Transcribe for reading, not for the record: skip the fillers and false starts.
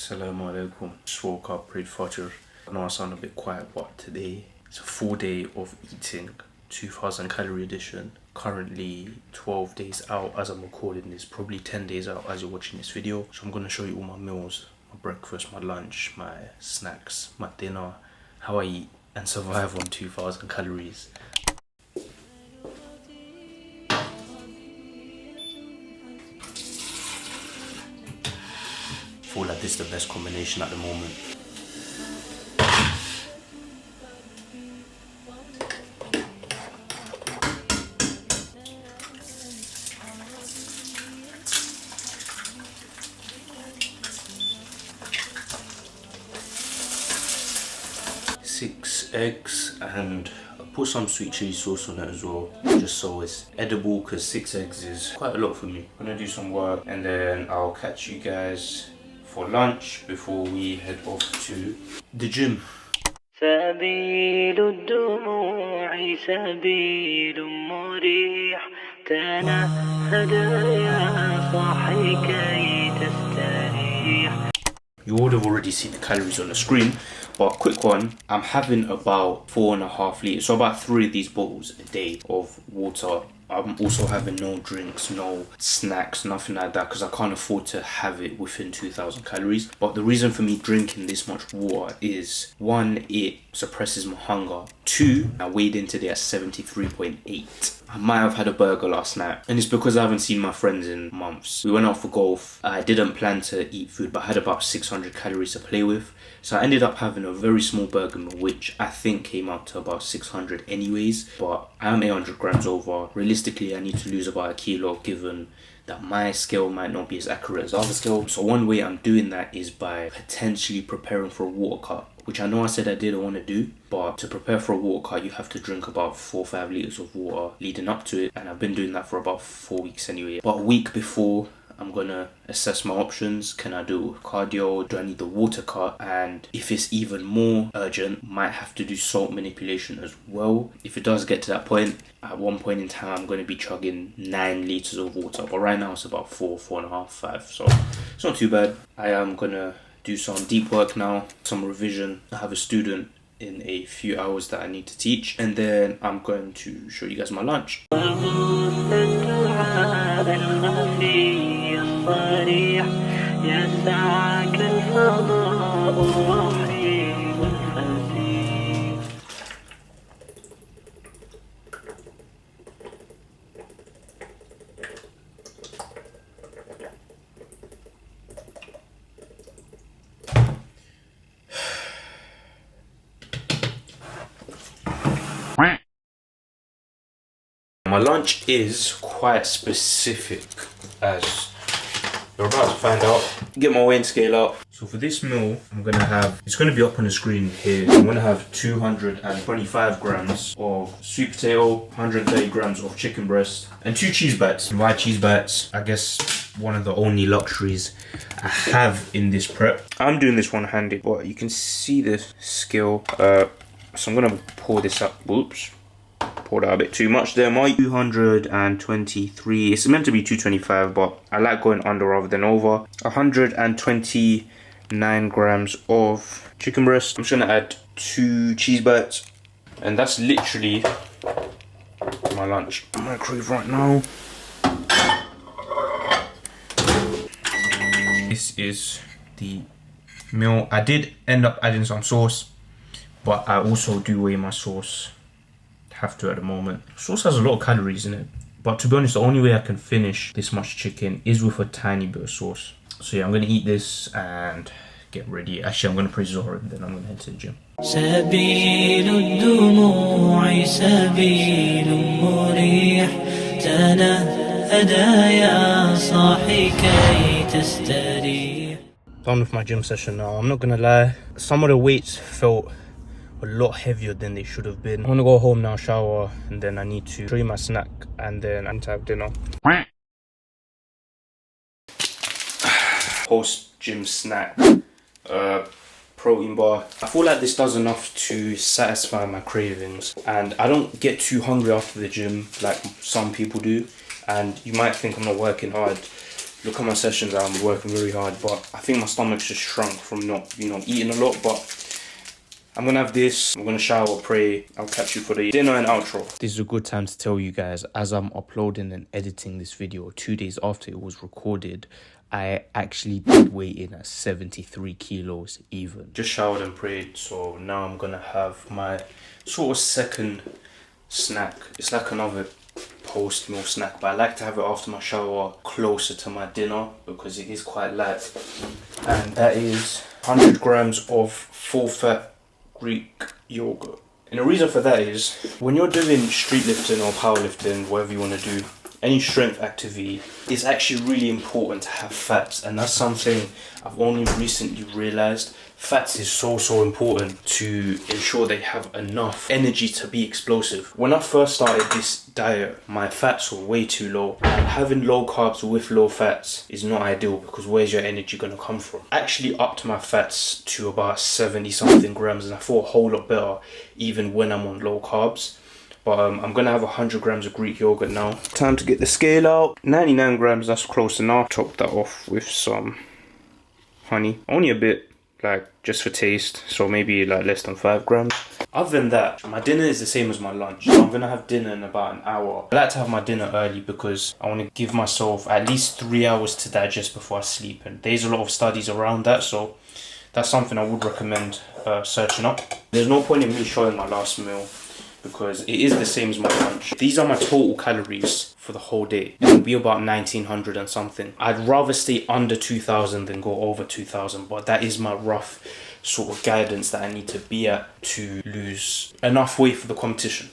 Assalamu alaikum. Just woke up, prayed Fajr. I know I sound a bit quiet, but today it's a full day of eating, 2000 calorie edition. Currently 12 days out as I'm recording this, probably 10 days out as you're watching this video. So I'm gonna show you all my meals, my breakfast, my lunch, my snacks, my dinner, how I eat and survive on 2000 calories. I feel like this is the best combination at the moment. Six eggs, and I put some sweet chili sauce on it as well, just so it's edible, because 6 eggs is quite a lot for me. I'm gonna do some work and then I'll catch you guys for lunch before we head off to the gym. سبيل الدموع سبيل مريح تنهد يا صاحي كي تستريح. You would have already seen the calories on the screen, but quick one, I'm having about 4.5 liters, so about 3 of these bottles a day of water. I'm also having no drinks, no snacks, nothing like that, because I can't afford to have it within 2000 calories. But the reason for me drinking this much water is, 1, it suppresses my hunger. 2, I weighed in today at 73.8. I might have had a burger last night, and it's because I haven't seen my friends in months. We went out for golf. I didn't plan to eat food, but I had about 600 calories to play with. So I ended up having a very small burger meal, which I think came out to about 600 anyways. But I am 800 grams over. Realistically, I need to lose about 1 kilo, given that my scale might not be as accurate as other scale. So one way I'm doing that is by potentially preparing for a water cut, which I know I said I didn't want to do, but to prepare for a water cut, you have to drink about 4 or 5 liters of water leading up to it, and I've been doing that for about 4 weeks anyway. But a week before, I'm gonna assess my options. Can I do cardio? Do I need the water cut? And if it's even more urgent, might have to do salt manipulation as well. If it does get to that point, at one point in time, I'm gonna be chugging 9 liters of water, but right now it's about 4, 4.5, 5, so it's not too bad. I am gonna do some deep work now, some revision. I have a student in a few hours that I need to teach, and then I'm going to show you guys my lunch. My lunch is quite specific, as you're about to find out. Get my weighing scale up. So for this meal, I'm gonna have, it's gonna be up on the screen here. I'm gonna have 225 grams of sweet potato, 130 grams of chicken breast, and 2 cheese bats. Why cheese bats? I guess one of the only luxuries I have in this prep. I'm doing this one-handed, but you can see the scale. So I'm gonna pour this up. Whoops. Poured out a bit too much there, Mike. 223. It's meant to be 225, but I like going under rather than over. 129 grams of chicken breast. I'm just gonna add 2 cheese bats, and that's literally my lunch. I'm gonna crave right now. This is the meal. I did end up adding some sauce, but I also do weigh my sauce. Have to at the moment. Sauce has a lot of calories in it, but to be honest, the only way I can finish this much chicken is with a tiny bit of sauce. So yeah, I'm gonna eat this and get ready. Actually, I'm gonna pray Zohar and then I'm gonna head to the gym. سبيل الدموع سبيل مريح تنهد يا صاحي كي تستريح. Done with my gym session now. I'm not gonna lie, some of the weights felt a lot heavier than they should have been. I'm gonna go home now, shower, and then I need to show you my snack, and then I need to have dinner. Post gym snack, protein bar. I feel like this does enough to satisfy my cravings, and I don't get too hungry after the gym like some people do. And you might think I'm not working hard, Look at my sessions, I'm working very hard, but I think my stomach's just shrunk from not, eating a lot. But I'm gonna have this, I'm gonna shower, pray, I'll catch you for the dinner and outro. This is a good time to tell you guys, as I'm uploading and editing this video 2 days after it was recorded, I actually did weigh in at 73 kilos even. Just showered and prayed, so now I'm gonna have my sort of second snack. It's like another post-meal snack, but I like to have it after my shower, closer to my dinner, because it is quite light. And that is 100 grams of full-fat Greek yogurt. And the reason for that is, when you're doing street lifting or powerlifting, whatever you want to do, any strength activity, it's actually really important to have fats, and that's something I've only recently realized. Fats is so important to ensure they have enough energy to be explosive. When I first started this diet, my fats were way too low. And having low carbs with low fats is not ideal, because where's your energy going to come from? I actually upped my fats to about 70 something grams, and I feel a whole lot better even when I'm on low carbs. But I'm gonna have 100 grams of Greek yogurt now. Time to get the scale out. 99 grams, that's close enough. Top that off with some honey. Only a bit, like just for taste. So maybe like less than 5 grams. Other than that, my dinner is the same as my lunch. So I'm gonna have dinner in about an hour. I like to have my dinner early because I want to give myself at least 3 hours to digest before I sleep. And there's a lot of studies around that, so that's something I would recommend searching up. There's no point in me showing my last meal, because it is the same as my lunch. These are my total calories for the whole day. It'll be about 1900 and something. I'd rather stay under 2000 than go over 2000, but that is my rough sort of guidance that I need to be at to lose enough weight for the competition.